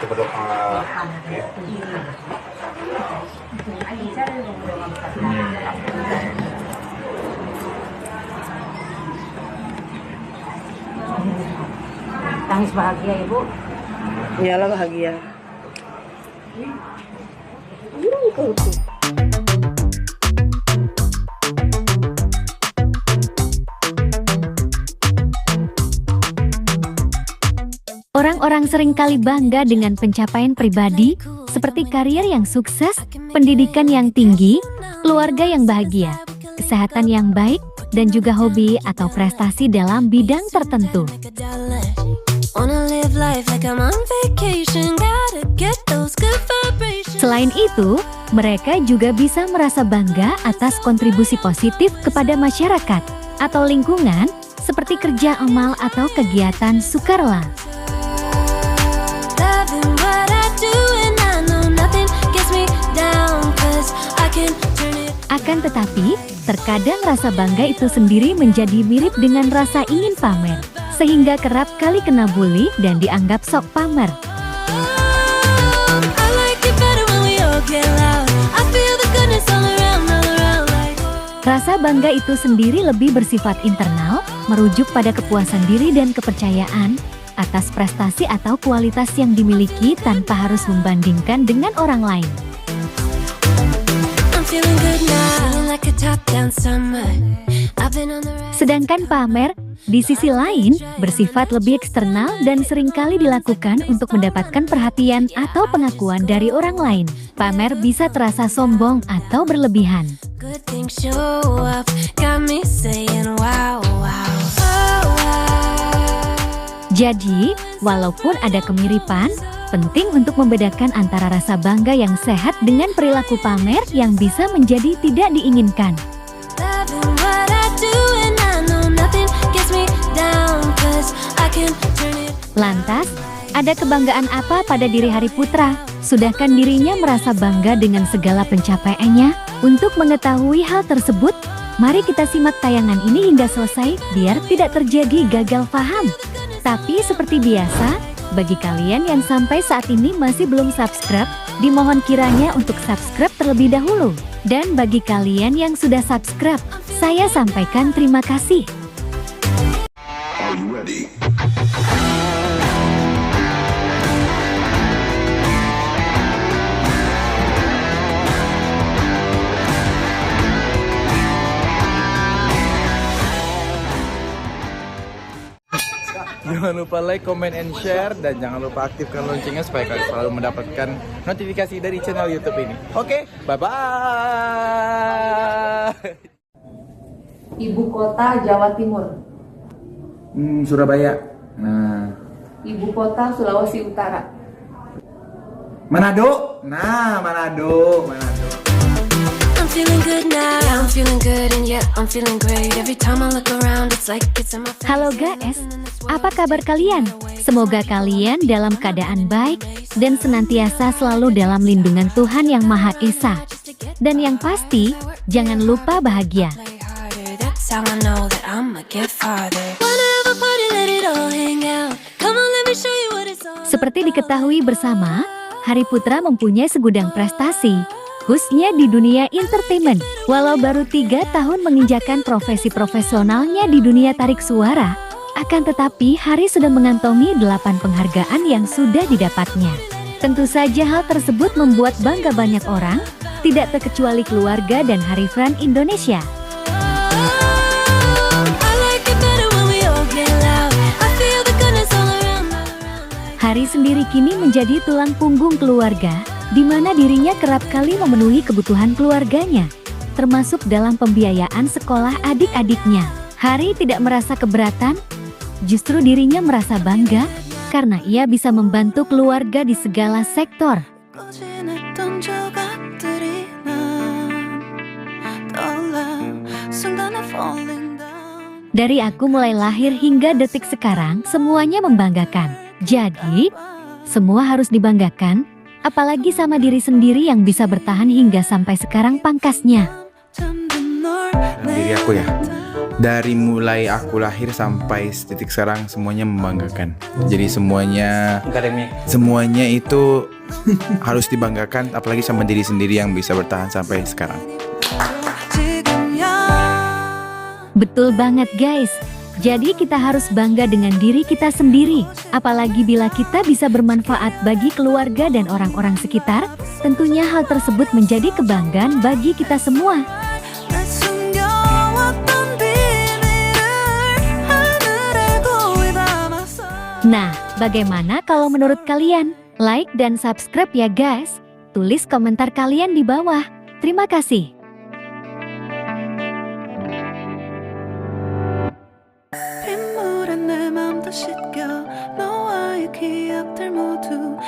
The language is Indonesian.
itu berdoa. Ya. Tangis bahagia ibu. Iyalah bahagia. Orang-orang seringkali bangga dengan pencapaian pribadi, seperti karier yang sukses, pendidikan yang tinggi, keluarga yang bahagia, kesehatan yang baik, dan juga hobi atau prestasi dalam bidang tertentu. Selain itu, mereka juga bisa merasa bangga atas kontribusi positif kepada masyarakat atau lingkungan, seperti kerja amal atau kegiatan sukarela. Akan tetapi, terkadang rasa bangga itu sendiri menjadi mirip dengan rasa ingin pamer, sehingga kerap kali kena bully dan dianggap sok pamer. Rasa bangga itu sendiri lebih bersifat internal, merujuk pada kepuasan diri dan kepercayaan atas prestasi atau kualitas yang dimiliki tanpa harus membandingkan dengan orang lain. Sedangkan pamer, di sisi lain, bersifat lebih eksternal dan seringkali dilakukan untuk mendapatkan perhatian atau pengakuan dari orang lain. Pamer bisa terasa sombong atau berlebihan. Jadi, walaupun ada kemiripan, penting untuk membedakan antara rasa bangga yang sehat dengan perilaku pamer yang bisa menjadi tidak diinginkan. Lantas, ada kebanggaan apa pada diri Hari Putra? Sudahkah dirinya merasa bangga dengan segala pencapaiannya? Untuk mengetahui hal tersebut, mari kita simak tayangan ini hingga selesai biar tidak terjadi gagal paham. Tapi seperti biasa, bagi kalian yang sampai saat ini masih belum subscribe, dimohon kiranya untuk subscribe terlebih dahulu. Dan bagi kalian yang sudah subscribe, saya sampaikan terima kasih. Are you ready? Jangan lupa like, comment, and share, dan jangan lupa aktifkan loncengnya supaya kalian selalu mendapatkan notifikasi dari channel YouTube ini. Oke, bye-bye. Ibu kota Jawa Timur. Surabaya. Nah. Ibu kota Sulawesi Utara. Manado. Nah, Manado. I'm feeling good now. Yeah, I'm feeling good and yeah, I'm feeling great. Every time I look around, it's like it's in my face. Halo guys, apa kabar kalian? Semoga kalian dalam keadaan baik dan senantiasa selalu dalam lindungan Tuhan Yang Maha Esa. Dan yang pasti, jangan lupa bahagia. That's how I know that I'ma get farther. Wanna have a party, let it all hang out. Come on, let me show you what it's all about. Seperti diketahui bersama, Hari Putra mempunyai segudang prestasi, khususnya di dunia entertainment. Walau baru 3 tahun menginjakan profesi profesionalnya di dunia tarik suara, akan tetapi Hari sudah mengantongi 8 penghargaan yang sudah didapatnya. Tentu saja hal tersebut membuat bangga banyak orang, tidak terkecuali keluarga dan Hari Friend Indonesia. Hari sendiri kini menjadi tulang punggung keluarga, di mana dirinya kerap kali memenuhi kebutuhan keluarganya, termasuk dalam pembiayaan sekolah adik-adiknya. Hari tidak merasa keberatan, justru dirinya merasa bangga, karena ia bisa membantu keluarga di segala sektor. Dari aku mulai lahir hingga detik sekarang, semuanya membanggakan. Jadi, semua harus dibanggakan, apalagi sama diri sendiri yang bisa bertahan hingga sampai sekarang pangkasnya. Diri aku ya. Dari mulai aku lahir sampai titik sekarang semuanya membanggakan. Jadi semuanya itu harus dibanggakan, apalagi sama diri sendiri yang bisa bertahan sampai sekarang. Betul banget guys. Jadi kita harus bangga dengan diri kita sendiri. Apalagi bila kita bisa bermanfaat bagi keluarga dan orang-orang sekitar, tentunya hal tersebut menjadi kebanggaan bagi kita semua. Nah, bagaimana kalau menurut kalian? Like dan subscribe ya guys. Tulis komentar kalian di bawah. Terima kasih. 빗물에 내 맘도 씻겨 너와의 기억들 모두